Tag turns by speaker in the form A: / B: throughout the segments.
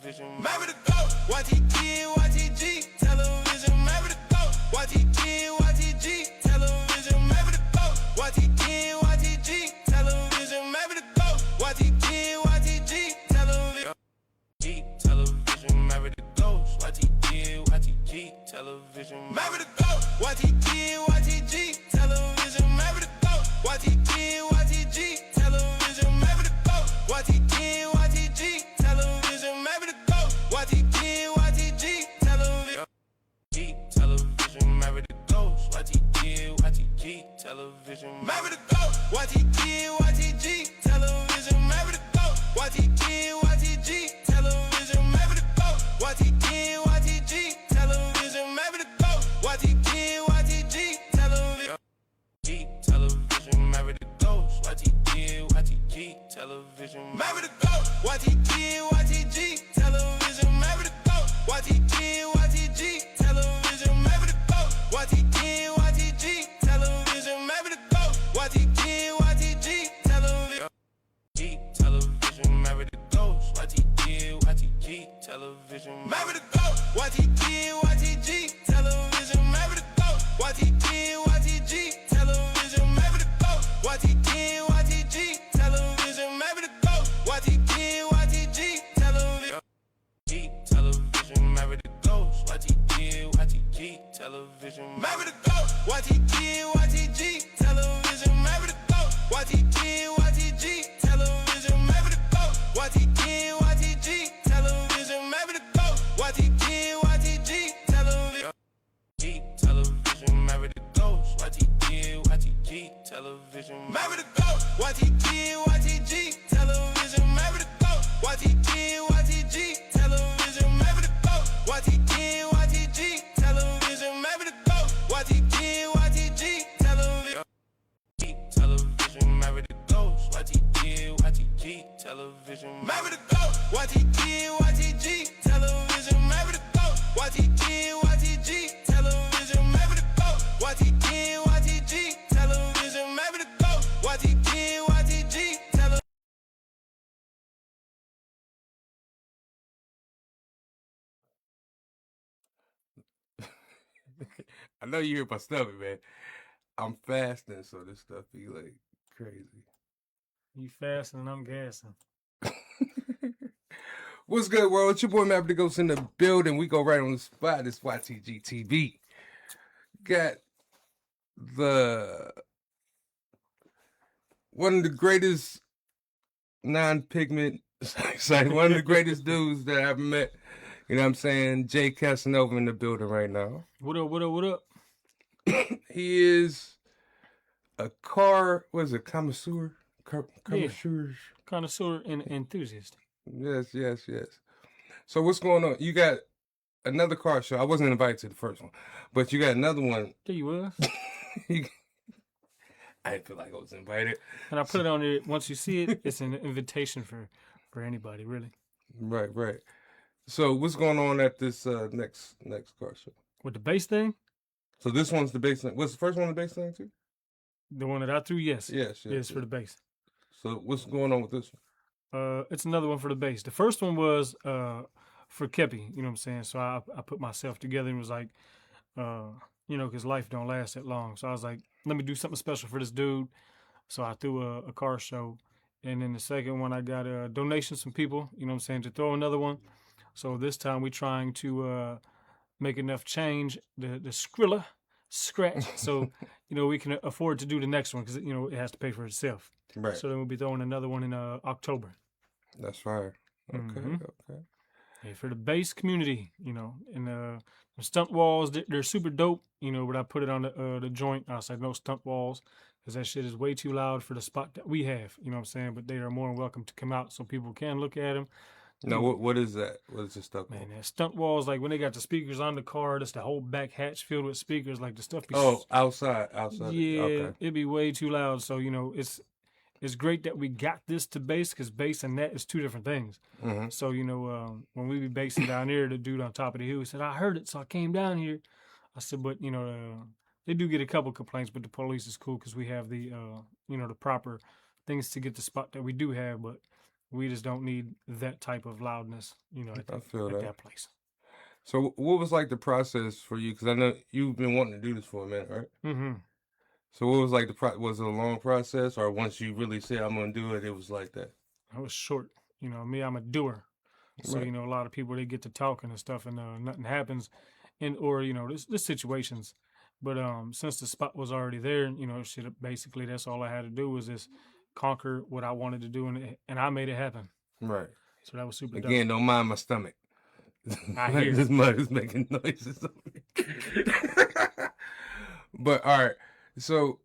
A: television. Maybe the go. YTG, YTG, television. Maybe the go. YTG, YTG, television. Maybe the go. YTG, YTG, television. Maybe the go. YTG, YTG, television. Television. Maybe the go. YTG, YTG, television. Maybe the go. YTG, YTG, television. Maybe the go. YTG, YTG, television. Maybe the go. YTG, YTG, television. Maybe the go. YTG, YTG, television. Television. Maybe the go. YTG, YTG, television. Maybe the go. YTG, YTG, television. Maybe the go. YTG, YTG, television. Maybe the go. YTG, YTG, television. Maybe the go. YTG, YTG, television. Television. Maybe the go. YTG, YTG, television. Maybe the go. YTG, YTG, television. Maybe the go. YTG, YTG, television. Maybe the go. YTG, YTG, television. Maybe the go. YTG, YTG, television. Television. Maybe the go. YTG, YTG, television. Maybe the go. YTG, YTG, television. Maybe the go. YTG, YTG, television. Maybe the go. YTG, YTG, television. Maybe the go. YTG, YTG, television. Television. Maybe the go. YTG, YTG, television. Maybe the go. YTG, YTG, television. Maybe the go. YTG, YTG, television. Maybe the go. YTG, YTG, television. Maybe the go. YTG, YTG, television. Television. Maybe the go. YTG, YTG, television. Maybe the go. YTG, YTG, television. Maybe the go. YTG, YTG, television. Maybe the go. YTG, YTG, television. Maybe the go. YTG, YTG, television. Television. Maybe the go. YTG, YTG, television. Maybe the go. YTG, YTG, television. Maybe the go. YTG, YTG, television. Maybe the go. YTG, YTG, television. Maybe the go. YTG, YTG, television.
B: I know you hear my stomach, man. I'm fasting, so this stuff be like crazy.
C: You fasting and I'm gassing.
B: What's good, world? It's your boy Maverick Ghost in the building. We go right on the spot. It's YTG TV. Got one of the greatest non-pigment, one of the greatest dudes that I've met. You know what I'm saying? Jay Casanova in the building right now.
C: What up, what up, what up?
B: He is a connoisseur?
C: Connoisseur and enthusiast.
B: Yes. So what's going on? You got another car show. I wasn't invited to the first one, but you got another one.
C: There you was.
B: I didn't feel like I was invited.
C: And I put it on there. Once you see it, it's an invitation for anybody, really.
B: Right. So what's going on at this next car show?
C: With the bass thing?
B: So this one's the bass thing. Was the first one the bass thing too?
C: The one that I threw, yes.
B: Yes.
C: It's for the bass.
B: So what's going on with this one?
C: It's another one for the bass. The first one was for Kepi, you know what I'm saying? So I put myself together and was like, because life don't last that long. So I was like, let me do something special for this dude. So I threw a car show. And then the second one, I got donations from people, you know what I'm saying, to throw another one. So this time we trying to make enough change, the Skrilla scratch, so, we can afford to do the next one because, it has to pay for itself.
B: Right.
C: So then we'll be throwing another one in October.
B: That's fire. Okay.
C: Yeah, for the bass community, and the stunt walls, they're super dope, but I put it on the joint. I said no stunt walls because that shit is way too loud for the spot that we have, you know what I'm saying? But they are more than welcome to come out so people can look at them.
B: Now, what is that? What is the stunt wall?
C: Man, that stunt walls, like when they got the speakers on the car, that's the whole back hatch filled with speakers, like the stuff be...
B: Oh, outside.
C: Yeah,
B: okay.
C: It'd be way too loud. So, it's great that we got this to bass because bass and that is two different things.
B: Mm-hmm.
C: So, when we be basing down there, the dude on top of the hill, he said, I heard it, so I came down here. I said, but, they do get a couple complaints, but the police is cool because we have the, the proper things to get the spot that we do have, but We just don't need that type of loudness,
B: I feel
C: at
B: that.
C: that place.
B: So, what was like the process for you? Because I know you've been wanting to do this for a minute, right?
C: Mm-hmm.
B: So, what was like was it a long process, or once you really said I'm gonna do it, it was like that?
C: I was short. Me, I'm a doer. So,
B: Right.
C: a lot of people, they get to talking and stuff and nothing happens or, there's situations. But since the spot was already there, shit, basically that's all I had to do was just conquer what I wanted to do and I made it happen.
B: Right.
C: So that was super dope.
B: Again, don't mind my stomach.
C: I hear.
B: This mug is making noises on me. But all right. So,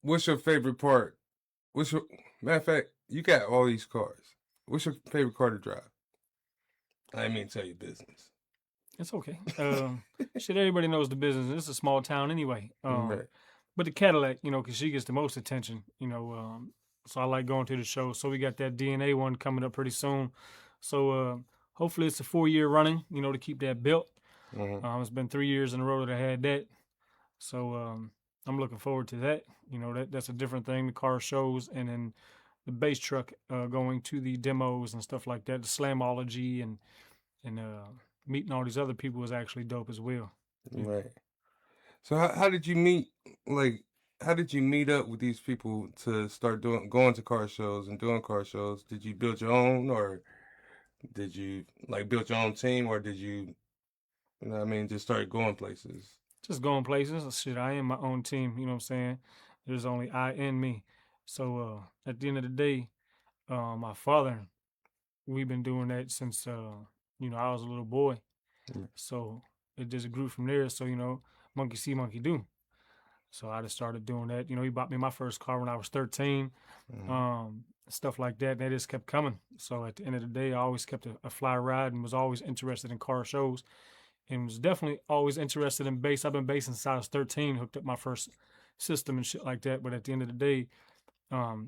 B: what's your favorite part? Matter of fact? You got all these cars. What's your favorite car to drive? I didn't mean to tell you business.
C: It's okay. Shit, everybody knows the business. It's a small town anyway.
B: Right.
C: But the Cadillac, because she gets the most attention, so I like going to the show. So we got that DNA one coming up pretty soon. So hopefully it's a 4-year running, to keep that built.
B: Mm-hmm.
C: It's been 3 years in a row that I had that. So I'm looking forward to that. That's a different thing, the car shows, and then the bass truck going to the demos and stuff like that. The Slamology and meeting all these other people was actually dope as well.
B: Right. So how did you meet? Like, how did you meet up with these people to start going to car shows and doing car shows? Did you build your own, or did you like build your own team, or did you know what I mean, just start going places?
C: Just going places. Shit, I am my own team. You know what I'm saying? There's only I and me. So at the end of the day, my father, we've been doing that since I was a little boy.
B: Mm.
C: So it just grew from there. So monkey see, monkey do. So I just started doing that. He bought me my first car when I was 13. Stuff like that. And they just kept coming. So at the end of the day, I always kept a fly ride and was always interested in car shows. And was definitely always interested in bass. I've been bassing since I was 13, hooked up my first system and shit like that. But at the end of the day,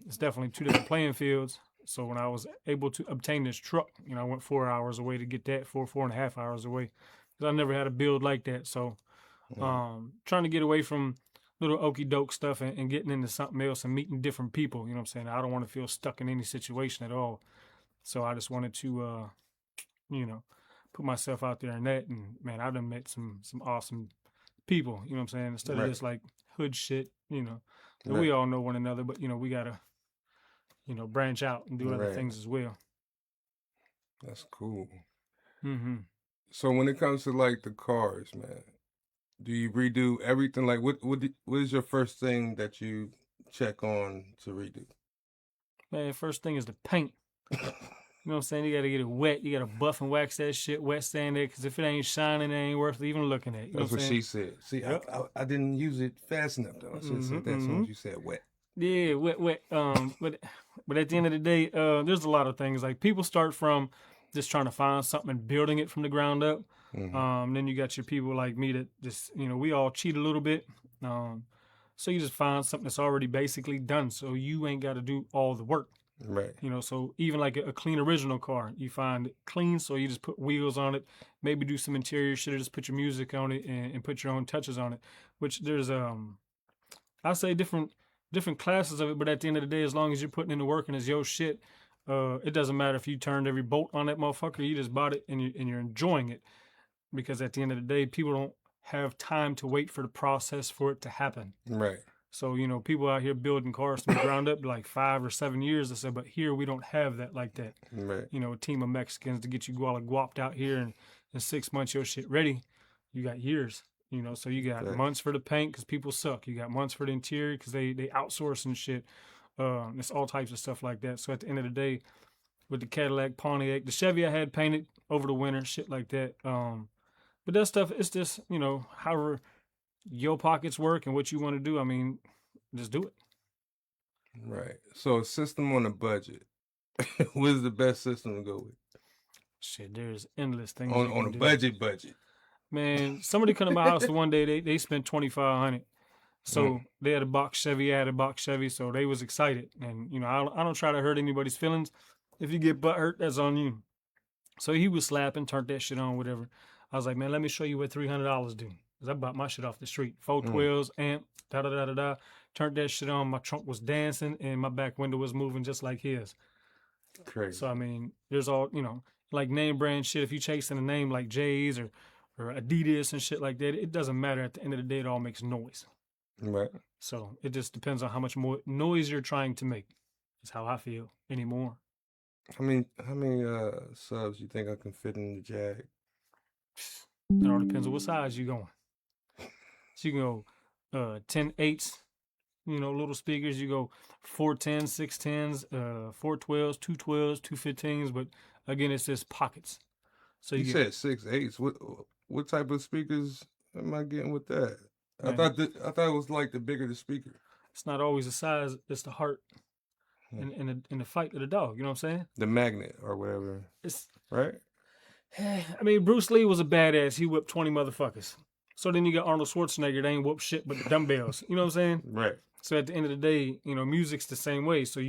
C: it's definitely two different playing fields. So when I was able to obtain this truck, I went 4 hours away to get that, 4.5 hours away. Because I never had a build like that. So trying to get away from little okie doke stuff and getting into something else and meeting different people. You know what I'm saying? I don't want to feel stuck in any situation at all. So I just wanted to, put myself out there in that. And man, I've done met some awesome people. You know what I'm saying? Instead of just like hood shit, we all know one another, but we gotta, branch out and do other things as well.
B: That's cool.
C: Mm-hmm.
B: So when it comes to like the cars, man, do you redo everything? Like, what is your first thing that you check on to redo?
C: Man, first thing is the paint. You know what I'm saying? You got to get it wet. You got to buff and wax that shit, wet sand it, because if it ain't shining, it ain't worth even looking at. You know
B: That's what
C: I'm
B: she said. See,
C: Yep.
B: I didn't use it fast enough, though. I should have said that as soon as you said wet.
C: Yeah, wet. But at the end of the day, there's a lot of things. Like, people start from just trying to find something and building it from the ground up. Then you got your people like me that just, we all cheat a little bit. So you just find something that's already basically done. So you ain't got to do all the work.
B: Right.
C: So even like a clean original car, you find it clean, so you just put wheels on it, maybe do some interior shit, or just put your music on it and put your own touches on it. Which there's I say different classes of it, but at the end of the day, as long as you're putting in the work and it's your shit, it doesn't matter if you turned every bolt on that motherfucker. You just bought it and you're enjoying it, because at the end of the day, people don't have time to wait for the process for it to happen.
B: Right.
C: So, people out here building cars from the ground up like 5 or 7 years. I said, but here we don't have that like that.
B: Right.
C: A team of Mexicans to get you all guapped out here, and in 6 months your shit ready. You got years, so you got months for the paint because people suck. You got months for the interior because they outsource and shit. It's all types of stuff like that. So at the end of the day, with the Cadillac, Pontiac, the Chevy I had painted over the winter, shit like that. But that stuff, it's just, however your pockets work and what you want to do, I mean, just do it.
B: Right. So a system on a budget. What is the best system to go with?
C: Shit, there's endless things
B: on a budget.
C: Man, somebody come to my house the one day, they spent $2,500. So they had a box Chevy, I had a box Chevy, so they was excited. And, I don't try to hurt anybody's feelings. If you get butt hurt, that's on you. So he was slapping, turned that shit on, whatever. I was like, man, let me show you what $300 do. Because I bought my shit off the street. 412s, amp, da-da-da-da-da. Turned that shit on. My trunk was dancing, and my back window was moving just like his.
B: Crazy.
C: So I mean, there's all like name brand shit. If you chasing a name like Jay's or Adidas and shit like that, it doesn't matter. At the end of the day, it all makes noise.
B: Right.
C: So it just depends on how much more noise you're trying to make. That's how I feel anymore.
B: How many subs you think I can fit in the Jag?
C: It all depends on what size you going. So you can go 10 8s, little speakers. You go 410s, 610s, 412s, 212s, 215s. But again, it's just pockets. So
B: You said 6 8s. What type of speakers am I getting with that? I
C: Man.
B: thought it was like the bigger the speaker.
C: It's not always the size. It's the heart and the fight of the dog. You know what I'm saying?
B: The magnet or whatever.
C: It's
B: Right?
C: I mean, Bruce Lee was a badass. He whipped 20 motherfuckers. So then you got Arnold Schwarzenegger. They ain't whoop shit but the dumbbells. You know what I'm saying?
B: Right.
C: So at the end of the day, music's the same way. So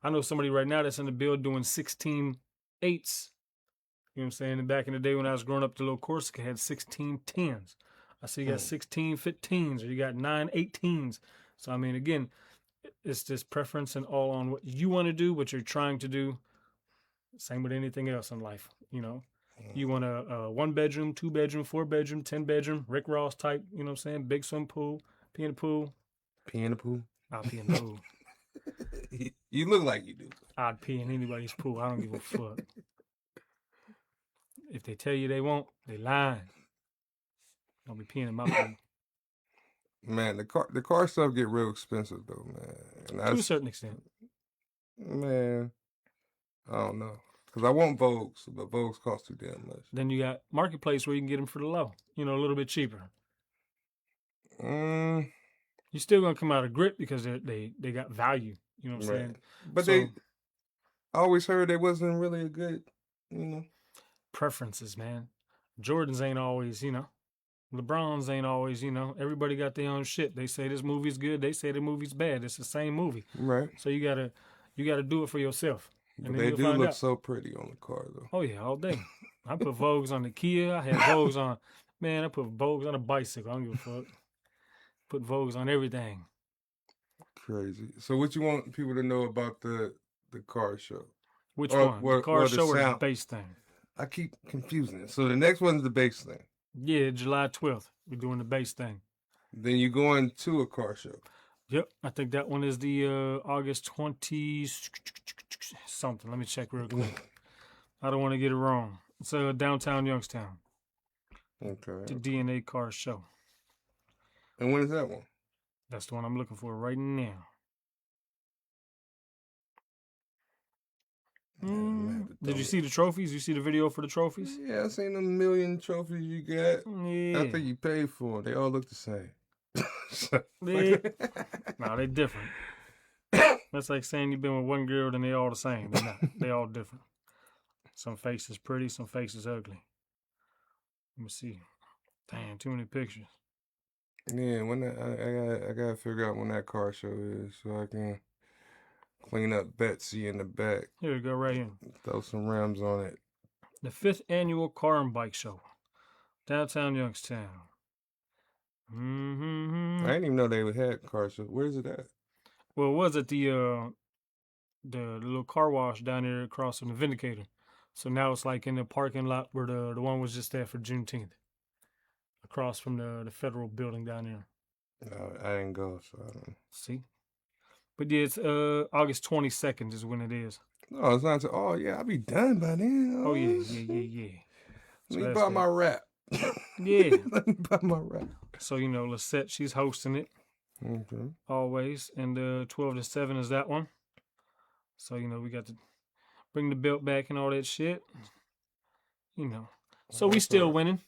C: I know somebody right now that's in the build doing 16 8s. You know what I'm saying? And back in the day when I was growing up, the little Corsica had 16 10s. I see you got 16 15s or you got 9 18s. So I mean, again, it's just preference and all on what you want to do, what you're trying to do. Same with anything else in life, You want a 1 bedroom, 2 bedroom, 4 bedroom, 10 bedroom, Rick Ross type, you know what I'm saying? Big swim pool, pee in the pool.
B: Pee in the pool?
C: I'll pee in the pool.
B: You look like you do.
C: I'd pee in anybody's pool. I don't give a fuck. If they tell you they won't, they lying. Don't be peeing in my pool.
B: Man, the car stuff get real expensive though, man.
C: To a certain extent.
B: Man, I don't know. Because I want Vogues, but Vogues cost too damn much.
C: Then you got Marketplace where you can get them for the low. A little bit cheaper. You're still going to come out of grip because they got value. You know what I'm saying?
B: But I always heard they wasn't really a good,
C: Preferences, man. Jordans ain't always, LeBrons ain't always, everybody got their own shit. They say this movie's good. They say the movie's bad. It's the same movie.
B: Right.
C: So you gotta do it for yourself.
B: But they do look so pretty on the car, though.
C: Oh, yeah, all day. I put Vogues on the Kia. I had Vogues on, I put Vogues on a bicycle. I don't give a fuck. Put Vogues on everything.
B: Crazy. So what you want people to know about the car show?
C: Which one? The car show or the bass thing?
B: I keep confusing it. So the next one's the bass thing.
C: Yeah, July 12th. We're doing the bass thing.
B: Then you're going to a car show.
C: Yep, I think that one is the August 20 something. Let me check real quick. I don't want to get it wrong. It's downtown Youngstown.
B: Okay.
C: The DNA car show.
B: And when is that one?
C: That's the one I'm looking for right now. Did you see the trophies? You see the video for the trophies?
B: Yeah, I seen a million trophies you got.
C: Yeah.
B: I think you paid for them. They all look the same.
C: No, they different. That's like saying you've been with one girl and they all the same. They're not. They all different. Some faces pretty, some faces ugly. Let me see. Damn, too many pictures.
B: Yeah, when I gotta figure out when that car show is so I can clean up Betsy in the back.
C: Here we go, right here.
B: Throw some rims on it.
C: The 5th annual Car and Bike Show, downtown Youngstown.
B: I didn't even know they had car shows. Where's it at?
C: Well, it was at the little car wash down there across from the Vindicator. So now it's like in the parking lot where the one was just there for Juneteenth, across from the federal building down there.
B: I didn't go, so I don't know.
C: See? But yeah, it's August 22nd is when it is.
B: No, it's not. Oh yeah, I'll be done by then.
C: Oh yeah.
B: Let me buy my wrap.
C: Yeah.
B: Let me buy my wrap.
C: So Lisette, she's hosting it.
B: Okay.
C: Always, and 12 to 7 is that one. So we got to bring the belt back and all that shit. So we still winning.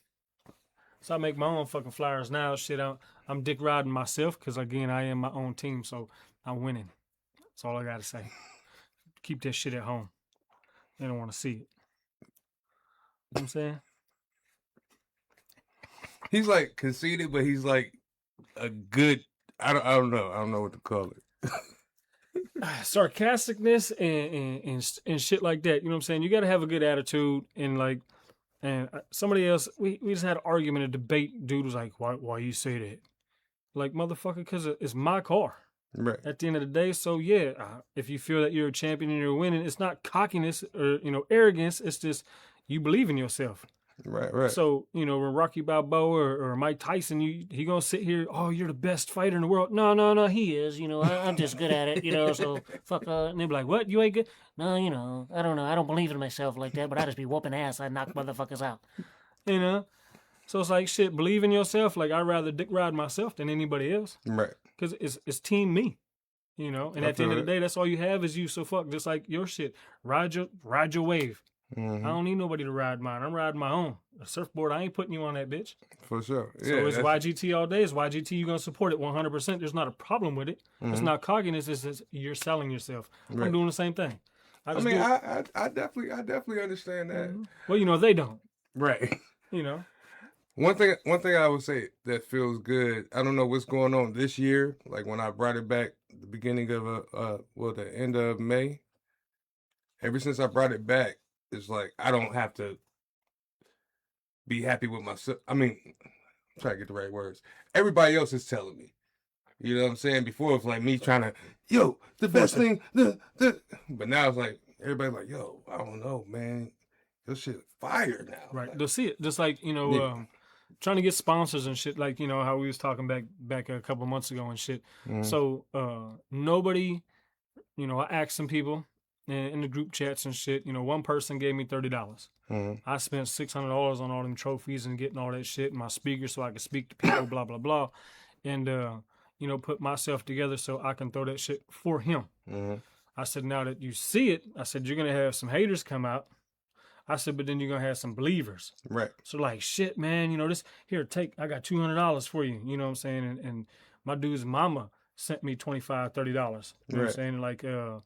C: So I make my own fucking flyers now. Shit, I'm dick riding myself because again I am my own team. So I'm winning. That's all I gotta say. Keep that shit at home. They don't want to see it. You know what I'm saying?
B: He's like conceited, but he's like a good. I don't know. I don't know what to call it.
C: Sarcasticness and shit like that. You know what I'm saying? You got to have a good attitude and somebody else. We just had an argument, a debate. Dude was like, "Why you say that?" Like, motherfucker, because it's my car.
B: Right.
C: At the end of the day, so yeah, if you feel that you're a champion and you're winning, it's not cockiness or arrogance. It's just you believe in yourself.
B: Right.
C: So when Rocky Balboa or Mike Tyson, he gonna sit here, oh, you're the best fighter in the world. No, he is. I'm just good at it. So fuck. And they be like, what? You ain't good? No, I don't know. I don't believe in myself like that, but I just be whooping ass. I knock motherfuckers out. So it's like shit. Believe in yourself. Like I'd rather dick ride myself than anybody else.
B: Right.
C: Because it's team me. And at the end of the day, that's all you have is you. So fuck, just like your shit. Ride your wave.
B: Mm-hmm.
C: I don't need nobody to ride mine. I'm riding my own. A surfboard, I ain't putting you on that bitch.
B: For sure.
C: So it's YGT all day. It's YGT. You're going to support it 100%. There's not a problem with it.
B: Mm-hmm.
C: It's not cockiness. It's just you're selling yourself.
B: Right.
C: I'm doing the same thing.
B: I definitely understand that.
C: Mm-hmm. Well, they don't.
B: Right.
C: One
B: thing I would say that feels good. I don't know what's going on this year. Like when I brought it back, the beginning of the end of May. Ever since I brought it back, it's like I don't have to be happy with myself. I mean, I'm trying to get the right words. Everybody else is telling me. You know what I'm saying? Before it was like me trying to, the best thing, but now it's like everybody's like, I don't know, man. Your shit fire now.
C: Right.
B: Like,
C: They'll see it. Just like, trying to get sponsors and shit, like, how we was talking back a couple of months ago and shit.
B: mm-hmm.
C: So nobody, I asked some people in the group chats and shit, one person gave me $30.
B: Mm-hmm.
C: I spent $600 on all them trophies and getting all that shit and my speaker so I could speak to people, blah, blah, blah. And, put myself together so I can throw that shit for him.
B: Mm-hmm. I
C: said, now that you see it, I said, you're going to have some haters come out. I said, but then you're going to have some believers.
B: Right.
C: So like, shit, man, I got $200 for you. You know what I'm saying? And my dude's mama sent me $25, $30. You know what I'm saying? Like, the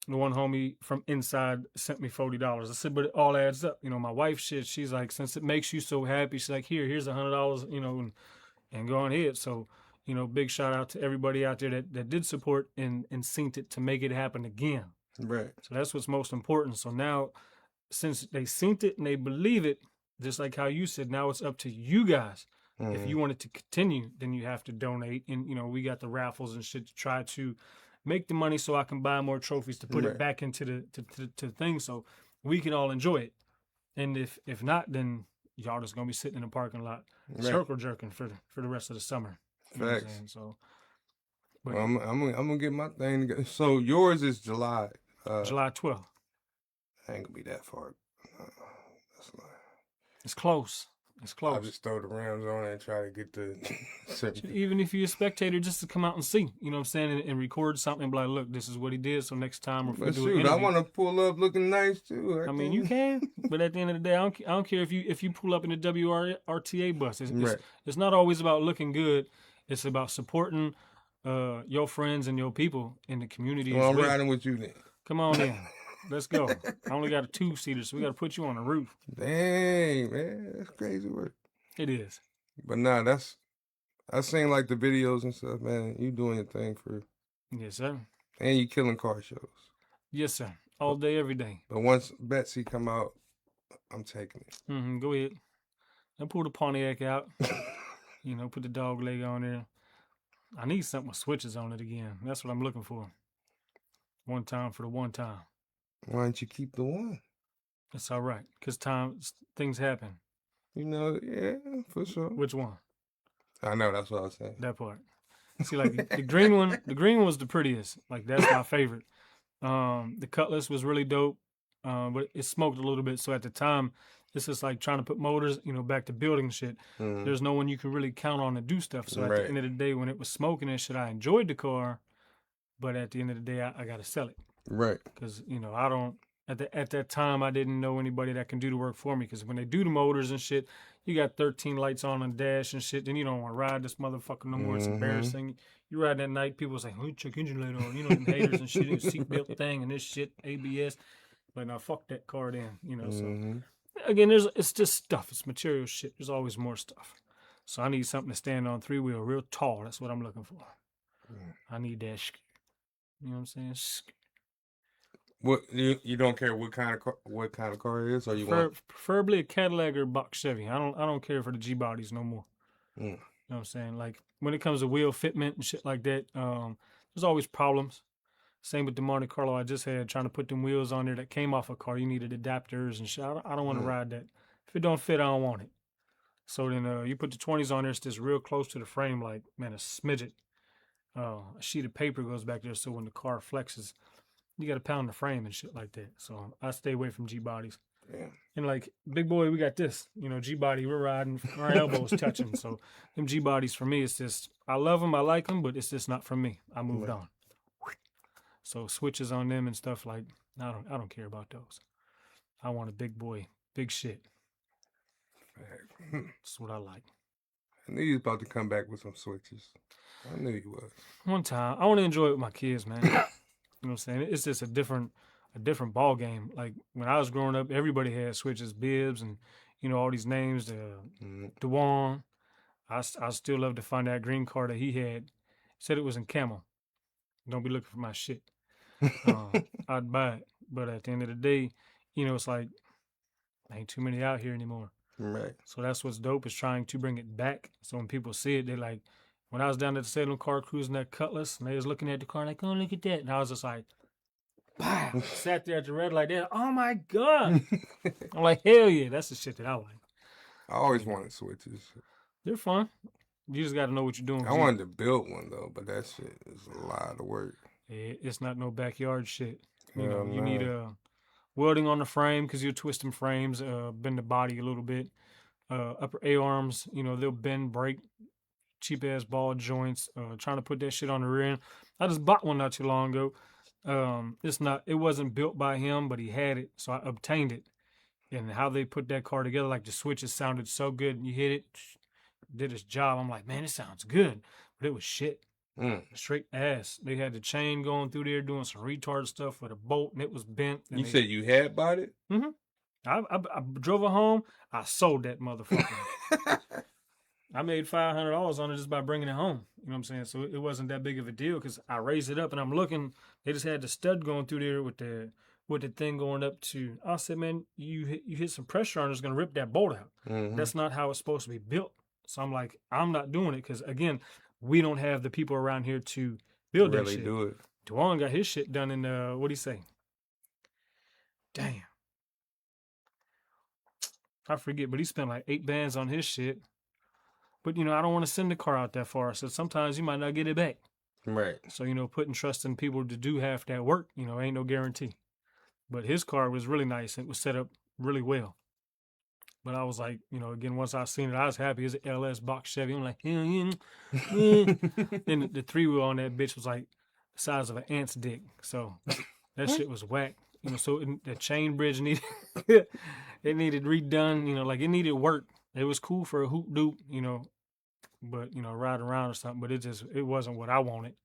C: one homie from inside sent me $40. I said, but it all adds up. My wife, shit, she's like, since it makes you so happy, she's like, here's $100, and go on ahead. So, big shout out to everybody out there that did support and synced it to make it happen again.
B: Right.
C: So that's what's most important. So now, since they synced it and they believe it, just like how you said, now it's up to you guys. Mm-hmm. If you want it to continue, then you have to donate. And, we got the raffles and shit to try to make the money so I can buy more trophies to put it back into the thing so we can all enjoy it. And if not, then y'all just going to be sitting in the parking lot circle jerking for the rest of the summer.
B: Facts.
C: So,
B: well, I'm gonna get my thing together. So yours is July.
C: July 12th.
B: I ain't gonna be that far.
C: It's close. It's close.
B: I'll just throw the Rams on and try to get the.
C: Even if you're a spectator, just to come out and see, you know what I'm saying, and record something and be like, look, this is what he did. So next time, if we do an interview,
B: I want to pull up looking nice too.
C: I mean, you can, but at the end of the day, I don't care if you pull up in the WRTA bus. It's not always about looking good. It's about supporting your friends and your people in the community.
B: Well, I'm riding with you then.
C: Come on in. Let's go. I only got a 2-seater, so we got to put you on the roof.
B: Dang, man. That's crazy work.
C: It is.
B: But nah, I seen like the videos and stuff, man. You doing your thing for.
C: Yes, sir.
B: And you killing car shows.
C: Yes, sir. All day, every day.
B: But once Betsy come out, I'm taking it.
C: Mm-hmm. Go ahead. Now pull the Pontiac out. Put the dog leg on there. I need something with switches on it again. That's what I'm looking for. One time for the one time.
B: Why don't you keep the one?
C: That's all right, because things happen.
B: Yeah, for sure.
C: Which one?
B: I know, that's what I was saying.
C: That part. See, like the green one was the prettiest. Like, that's my favorite. The Cutlass was really dope, but it smoked a little bit. So at the time, this is like trying to put motors, back to building shit. Mm-hmm. There's no one you can really count on to do stuff. So at the end of the day, when it was smoking and shit, I enjoyed the car, but at the end of the day, I got to sell it.
B: Right.
C: Because, I don't, at that time, I didn't know anybody that can do the work for me. Because when they do the motors and shit, you got 13 lights on the dash and shit, then you don't want to ride this motherfucker no more. It's embarrassing. You ride that night, people say, oh, check engine light on. Them haters and shit, seatbelt thing and this shit, ABS. But now, fuck that car then, So, again, it's just stuff. It's material shit. There's always more stuff. So I need something to stand on 3-wheel real tall. That's what I'm looking for. I need that shit. You know what I'm saying?
B: What you don't care what kind of car it is, or you want
C: preferably a Cadillac or box Chevy. I don't care for the G bodies no more.
B: Mm.
C: You know what I'm saying? Like when it comes to wheel fitment and shit like that, there's always problems. Same with the Monte Carlo I just had, trying to put them wheels on there that came off a car. You needed adapters and shit. I don't want to ride that. If it don't fit, I don't want it. So then you put the 20s on there, it's just real close to the frame, like, man, a smidget. A sheet of paper goes back there, so when the car flexes, you got to pound the frame and shit like that. So I stay away from G-bodies.
B: Yeah.
C: And like, big boy, we got this. G-body, we're riding, our elbows touching. So them G-bodies for me, it's just, I love them, I like them, but it's just not for me. I moved on. So switches on them and stuff, like, I don't care about those. I want a big boy, big shit. That's what I like.
B: I knew you was about to come back with some switches. I knew you was.
C: One time, I want to enjoy it with my kids, man. You know what I'm saying? It's just a different ball game. Like when I was growing up, everybody had switches, bibs, and all these names. Dewan. I still love to find that green car that he had. Said it was in camel. Don't be looking for my shit. I'd buy it, but at the end of the day, it's like ain't too many out here anymore.
B: Right.
C: So that's what's dope, is trying to bring it back. So when people see it, they like, when I was down at the Salem car cruising that Cutlass, and they was looking at the car like, oh, look at that. And I was just like, wow. Sat there at the red light there, oh my God. I'm like, hell yeah, that's the shit that I like.
B: I always wanted switches.
C: They're fun. You just got to know what you're doing.
B: I wanted to build one, though, but that shit is a lot of work.
C: It's not no backyard shit. You need welding on the frame, because you'll twist them frames, bend the body a little bit. Upper A-arms, they'll bend, break, cheap-ass ball joints, trying to put that shit on the rear end. I just bought one not too long ago. It wasn't built by him, but he had it, so I obtained it. And how they put that car together, like the switches sounded so good. You hit it, did its job. I'm like, man, it sounds good. But it was shit. Straight ass. They had the chain going through there doing some retard stuff with a bolt, and it was bent.
B: You said you had bought it?
C: Mm-hmm. I drove it home. I sold that motherfucker. I made $500 on it just by bringing it home. You know what I'm saying? So it wasn't that big of a deal, because I raised it up and I'm looking. They just had the stud going through there with the thing going up to. I said, man, you hit some pressure on it, it's gonna rip that bolt out. Mm-hmm. That's not how it's supposed to be built. So I'm like, I'm not doing it, because again, we don't have the people around here to build that shit.
B: Do it.
C: Dewan got his shit done in what'd he say? Damn. I forget, but he spent like 8 bands on his shit. But, I don't want to send the car out that far. So sometimes you might not get it back.
B: Right.
C: So, putting trust in people to do half that work, ain't no guarantee. But his car was really nice. It was set up really well. But I was like, again, once I seen it, I was happy. It's an LS box Chevy. I'm like, hell yeah. Then the 3-wheel on that bitch was like the size of an ant's dick. So that shit was whack. So the chain bridge needed, it needed redone. Like it needed work. It was cool for a hoop doop, but ride around or something. But it wasn't what I wanted.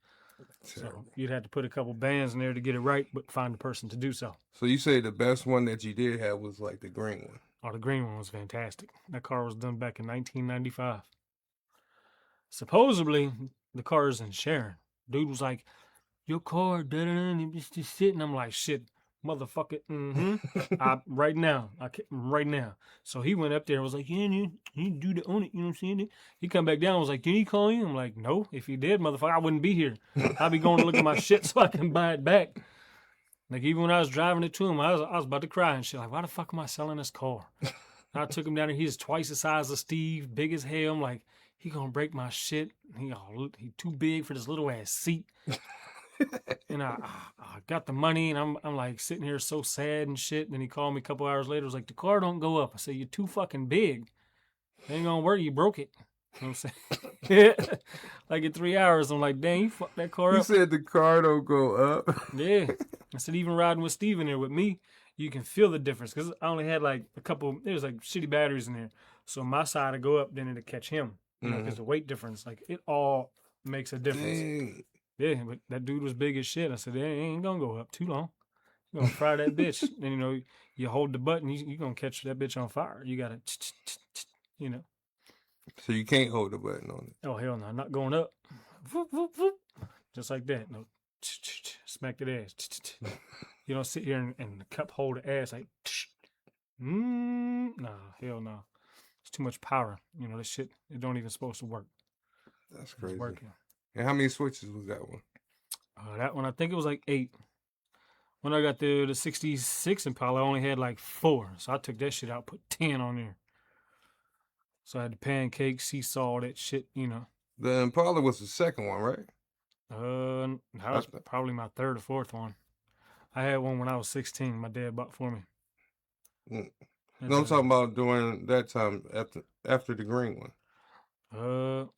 C: So you'd have to put a couple bands in there to get it right, but find the person to do so.
B: So you say the best one that you did have was like the green one?
C: Oh, the green one was fantastic. That car was done back in 1995. Supposedly, the car is in Sharon. Dude was like, your car, da-da-da, it's just sitting. I'm like, shit, motherfucker, right now. So he went up there and was like, yeah, you do the own it, you know what I'm saying? He come back down and was like, can he call you? I'm like, no, if he did, motherfucker, I wouldn't be here. I'd be going to look at my shit so I can buy it back. Like, even when I was driving it to him, I was about to cry and shit. Like, why the fuck am I selling this car? I took him down there. He's twice the size of Steve, big as hell. I'm like, he gonna break my shit. He too big for this little ass seat. And I got the money, and I'm like sitting here so sad and shit. And then he called me a couple hours later. Was like, the car don't go up. I said, you're too fucking big. It ain't gonna work. You broke it. You know what I'm saying? Like in 3 hours, I'm like, dang, you fucked that car up.
B: You said the car don't go up.
C: Yeah. I said, even riding with Steve in there with me, you can feel the difference. Because I only had like there's like shitty batteries in there. So my side would go up, then it'd catch him. Because the weight difference, like it all makes a difference.
B: Dang.
C: Yeah, but that dude was big as shit. I said, it ain't gonna go up too long. You're gonna fry that bitch. And you hold the button, you're gonna catch that bitch on fire. You gotta,
B: So you can't hold the button on it.
C: Oh, hell no, not going up. Whoop, whoop, whoop. Just like that. No, smack that ass. You don't sit here and cup hold the ass like, nah, hell no. It's too much power. This shit, it don't even supposed to work.
B: That's crazy.
C: It's working.
B: And how many switches was that one?
C: That one, I think it was like 8. When I got the 66 Impala, I only had like 4. So I took that shit out, put 10 on there. So I had the pancake, seesaw, that shit, you know.
B: The Impala was the second one, right?
C: That was probably my 3rd or 4th one. I had one when I was 16. My dad bought for me.
B: No, I'm talking about during that time after the green one.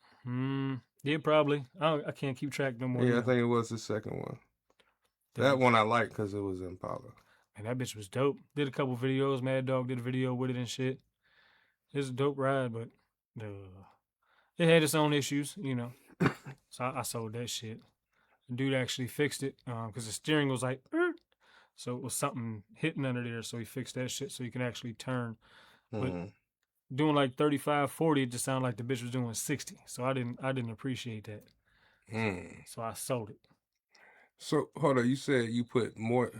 C: Yeah, probably. I can't keep track no more.
B: Yeah, I think it was the second one. That one I liked because it was Impala.
C: And that bitch was dope. Did a couple videos. Mad Dog did a video with it and shit. It's a dope ride, but it had its own issues, you know. So I sold that shit. The dude actually fixed it because the steering was like, so it was something hitting under there. So he fixed that shit so you can actually turn. But doing like 35, 40, it just sounded like the bitch was doing 60. So I didn't appreciate that. So I sold it.
B: So hold on, you said you put more.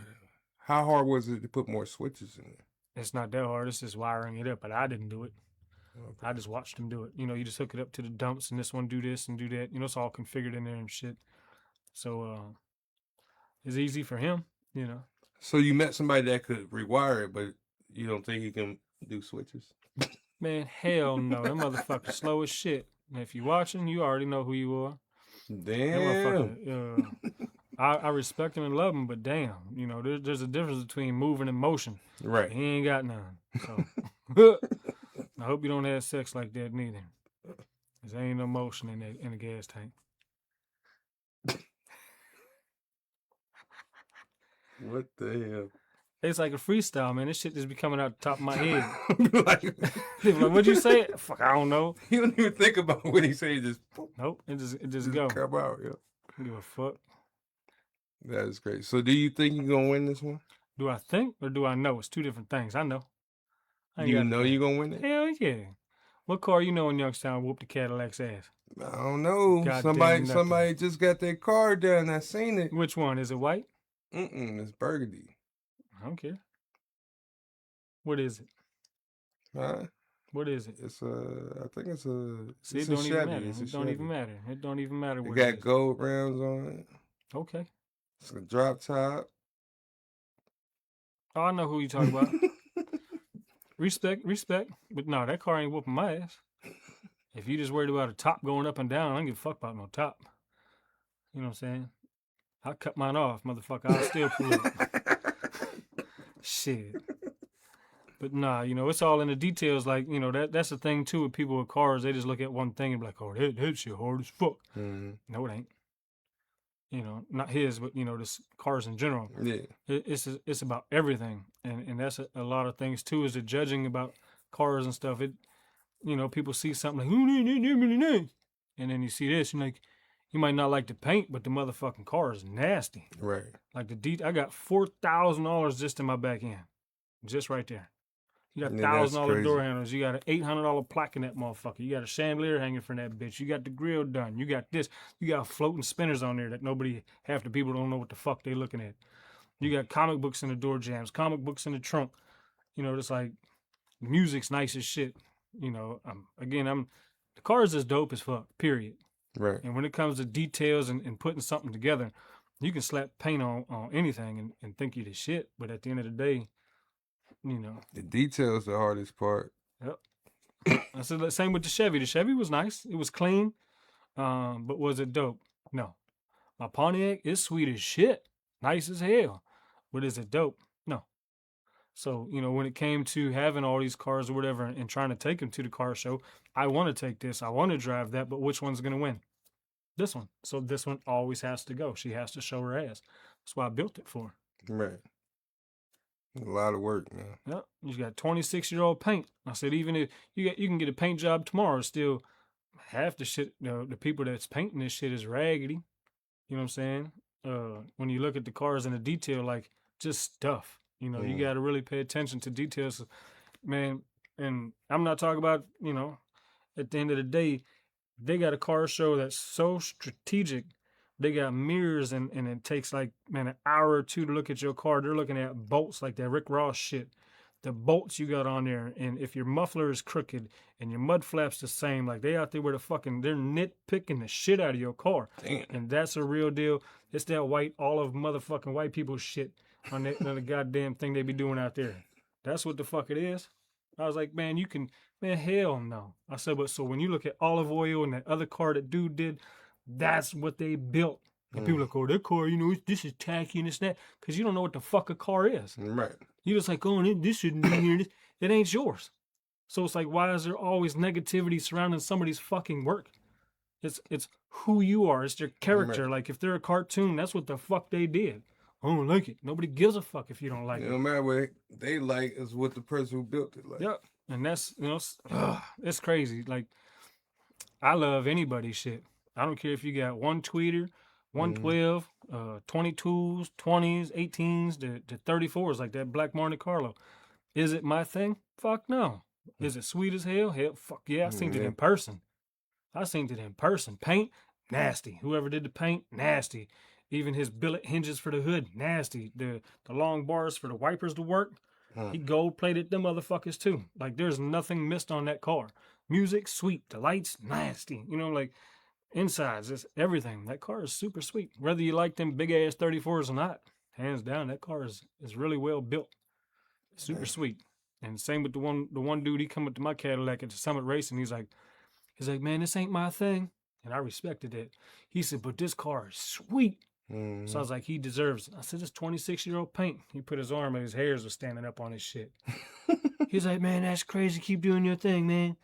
B: How hard was it to put more switches in there?
C: It's not that hard. It's just wiring it up, but I didn't do it.
B: Okay.
C: I just watched them do it. You know, you just hook it up to the dumps and this one do this and do that. You know, it's all configured in there and shit. So it's easy for him, you know.
B: So you met somebody that could rewire it, but you don't think he can do switches?
C: Man, hell no. That motherfucker slow as shit. And if you're watching, you already know who you are.
B: Damn.
C: That motherfucker, I respect him and love him, but damn, you know, there's a difference between moving and motion.
B: Right.
C: He ain't got none. So I hope you don't have sex like that neither. Cause there ain't no motion in the gas tank.
B: What the hell?
C: It's like a freestyle, man. This shit just be coming out the top of my head.
B: Like,
C: what'd you say? Fuck, I don't know.
B: You don't even think about what he said. Just
C: nope. It just go.
B: Come out, yeah.
C: Don't give a fuck.
B: That is great. So, do you think you're gonna win this one?
C: Do I think or do I know? It's 2 different things. I know.
B: You know you're gonna win it?
C: Hell yeah. What car you know in Youngstown whooped the Cadillac's ass?
B: I don't know. Somebody just got their car done. I seen it.
C: Which one? Is it white?
B: It's burgundy.
C: I don't care. What is it?
B: Huh?
C: What is it?
B: It's I think it's a.
C: See,
B: it's
C: it don't
B: a
C: even
B: Chevy.
C: matter. It don't even matter. It don't even matter.
B: It
C: What
B: got
C: it is.
B: gold rims on it.
C: Okay.
B: It's a drop top.
C: Oh, I know who you talking about. Respect. But no, that car ain't whooping my ass. If you just worried about a top going up and down, I don't give a fuck about no top. You know what I'm saying? I'll cut mine off, motherfucker. I'll still pull it. Shit. But nah, you know, it's all in the details. Like, you know, that's the thing too with people with cars. They just look at one thing and be like, oh, that shit hard as fuck. No, it ain't. You know, not his, but, you know, this cars in general.
B: Yeah.
C: It's about everything. And that's a lot of things too, is the judging about cars and stuff. It, you know, people see something like, and then you see this, and like, you might not like the paint, but the motherfucking car is nasty.
B: Right.
C: Like I got $4,000 just in my back end. Just right there. You got $1,000 door handles. You got an $800 plaque in that motherfucker. You got a chandelier hanging from that bitch. You got the grill done. You got this. You got floating spinners on there that half the people don't know what the fuck they looking at. You got comic books in the door jams, comic books in the trunk. You know, it's like, music's nice as shit. You know, the car is as dope as fuck, period.
B: Right.
C: And when it comes to details and putting something together, you can slap paint on anything and think you the shit. But at the end of the day, you know.
B: The details the hardest part.
C: Yep. I said the same with the Chevy. The Chevy was nice. It was clean. But was it dope? No. My Pontiac is sweet as shit. Nice as hell. But is it dope? No. So, you know, when it came to having all these cars or whatever and trying to take them to the car show, I want to take this. I want to drive that, but which one's going to win? This one. So this one always has to go. She has to show her ass. That's why I built it for her.
B: Right. A lot of work, man.
C: Yep. You got 26-year-old paint. I said, even if you can get a paint job tomorrow, still half the shit, the people that's painting this shit is raggedy. You know what I'm saying? When you look at the cars in the detail, like just stuff. You know, you got to really pay attention to details, man. And I'm not talking about, you know, at the end of the day, they got a car show that's so strategic. They got mirrors and it takes like, man, an hour or two to look at your car. They're looking at bolts like that Rick Ross shit. the bolts you got on there, and if your muffler is crooked and your mud flaps the same, like they out there with they're nitpicking the shit out of your car.
B: Damn.
C: And that's a real deal. It's that white olive motherfucking white people shit on the goddamn thing they be doing out there. That's what the fuck it is. I was like, man, hell no. I said, but so when you look at olive oil and that other car that dude did, that's what they built. And people are like, oh, that car, this is tacky and this and that. Because you don't know what the fuck a car is.
B: Right.
C: You just like, oh, this shouldn't be here. It ain't yours. So it's like, why is there always negativity surrounding somebody's fucking work? It's who you are. It's your character. Right. Like, if they're a cartoon, that's what the fuck they did. I don't like it. Nobody gives a fuck if you don't like it.
B: No matter what they like is what the person who built it like.
C: Yep. And that's, it's crazy. Like, I love anybody's shit. I don't care if you got one tweeter, 112, 22s, 20s, 18s, to 34s, like that Black Monte Carlo. Is it my thing? Fuck no. Is it sweet as hell? Hell, fuck yeah. I seen it in person. Paint, nasty. Whoever did the paint, nasty. Even his billet hinges for the hood, nasty. The long bars for the wipers to work, he gold-plated them motherfuckers too. Like, there's nothing missed on that car. Music, sweet. The lights, nasty. Like, insides, it's everything. That car is super sweet. Whether you like them big-ass 34s or not, hands down, that car is really well built. Super sweet. And same with the one dude, he come up to my Cadillac at the Summit Race, and he's like, man, this ain't my thing. And I respected it. He said, but this car is sweet. Mm-hmm. So I was like, he deserves it. I said, it's 26-year-old paint. He put his arm and his hairs were standing up on his shit. He's like, man, that's crazy. Keep doing your thing, man.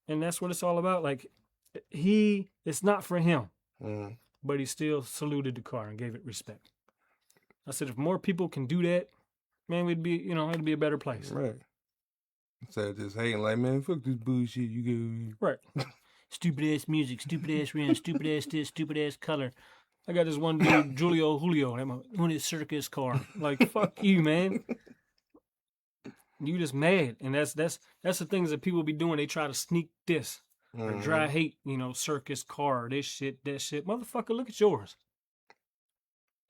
C: And that's what it's all about. Like, it's not for him, but he still saluted the car and gave it respect. I said, if more people can do that, man, it'd be a better place.
B: Right. Instead of just hating like, man, fuck this bullshit you go.
C: Right. Stupid ass music, stupid ass rims, stupid ass this, stupid ass color. I got this one dude, Julio, on his circus car. Like, fuck you, man. You just mad. And that's the things that people be doing. They try to sneak this. Or dry hate, circus car, this shit, that shit. Motherfucker, look at yours.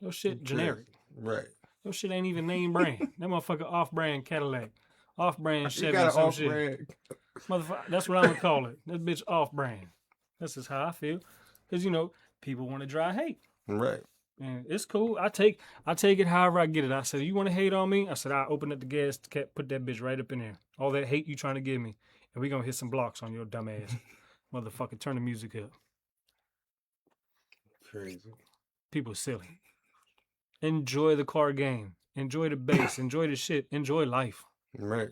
C: Your shit generic.
B: Right.
C: Your shit ain't even name brand. That motherfucker off-brand Cadillac. Off-brand Chevy or some shit. Motherfucker, that's what I'm going to call it. That bitch off-brand. That's just how I feel. Because, people want to dry hate.
B: Right.
C: And it's cool. I take it however I get it. I said, you want to hate on me? I said, I'll open up the gas, put that bitch right up in there. All that hate you trying to give me. And we going to hit some blocks on your dumb ass. Motherfucker, turn the music up.
B: Crazy.
C: People silly. Enjoy the car game. Enjoy the bass. Enjoy the shit. Enjoy life.
B: Right.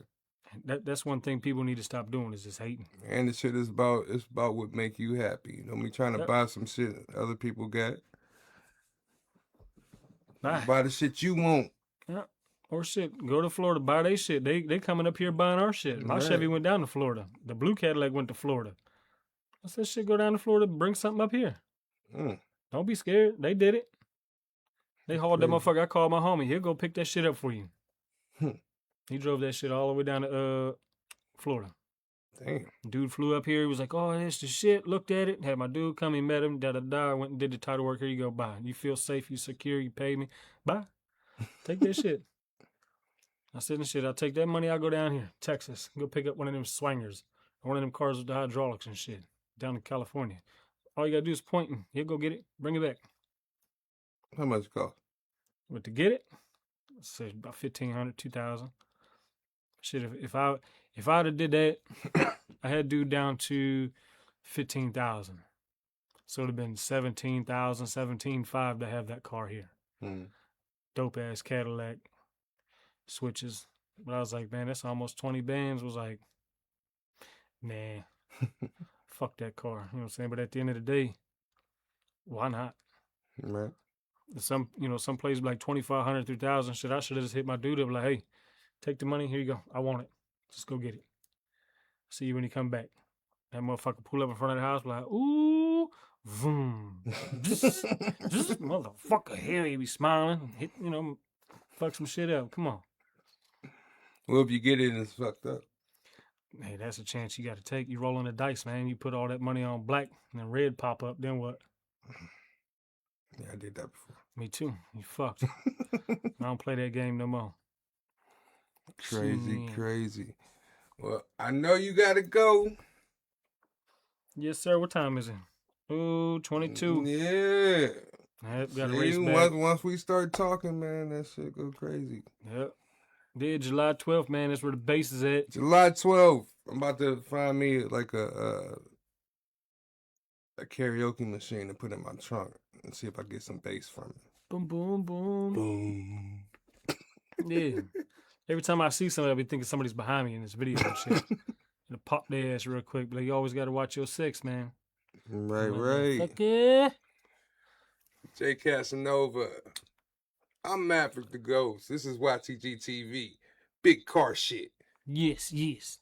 C: That's one thing people need to stop doing is just hating.
B: And the shit is about what make you happy. Me trying to buy some shit other people got. Buy the shit you want.
C: Yeah. Or shit, go to Florida, buy their shit. They coming up here buying our shit. My Chevy went down to Florida. The blue Cadillac went to Florida. I said, shit, go down to Florida, bring something up here. Don't be scared. They did it. They hauled that motherfucker. I called my homie. He'll go pick that shit up for you. He drove that shit all the way down to Florida.
B: Damn.
C: Dude flew up here. He was like, oh, that's the shit. Looked at it. Had my dude come. He met him. Da-da-da. Went and did the title work. Here you go. Bye. You feel safe. You secure. You paid me. Bye. Take that shit. I said, and shit, I'll take that money. I'll go down here, Texas. Go pick up one of them swingers. One of them cars with the hydraulics and shit. Down in California. All you got to do is point and he'll go get it. Bring it back.
B: How much it cost?
C: But to get it, I said about $1,500, $2,000. Shit, if I'd have did that, I had to do down to $15,000. So it'd have been $17,000, $17,500 to have that car here. Dope ass Cadillac, switches. But I was like, man, that's almost 20 bands. Was like, nah, fuck that car. You know what I'm saying? But at the end of the day, why not?
B: Right.
C: Some places like 2,500, 3,000. Shit, I should have just hit my dude up like, hey, take the money. Here you go. I want it. Just go get it. See you when you come back. That motherfucker pull up in front of the house, like, ooh, vroom. Just motherfucker here. He be smiling, hit, fuck some shit up. Come on.
B: Well, if you get it and it's fucked up.
C: Hey, that's a chance you got to take. You rolling the dice, man. You put all that money on black and then red pop up. Then what?
B: Yeah, I did that before.
C: Me too. You fucked. I don't play that game no more.
B: Crazy,
C: Shit.
B: crazy. Well, I know you gotta go.
C: Yes, sir. What time is it? Ooh, 22.
B: Yeah.
C: Yep, got to
B: See,
C: race back.
B: once we start talking, man, that shit go crazy.
C: Yep. Yeah, July 12th, man. That's where the base is at.
B: July 12th, I'm about to find me like a karaoke machine to put in my trunk and see if I get some bass from it.
C: Boom, boom, boom.
B: Boom.
C: Yeah. Every time I see somebody, I be thinking somebody's behind me in this video and shit. And pop their ass real quick. But like, you always got to watch your six, man.
B: Right.
C: Okay.
B: Jay Casanova. I'm Maverick the Ghost. This is YTG TV. Big car shit.
C: Yes, yes.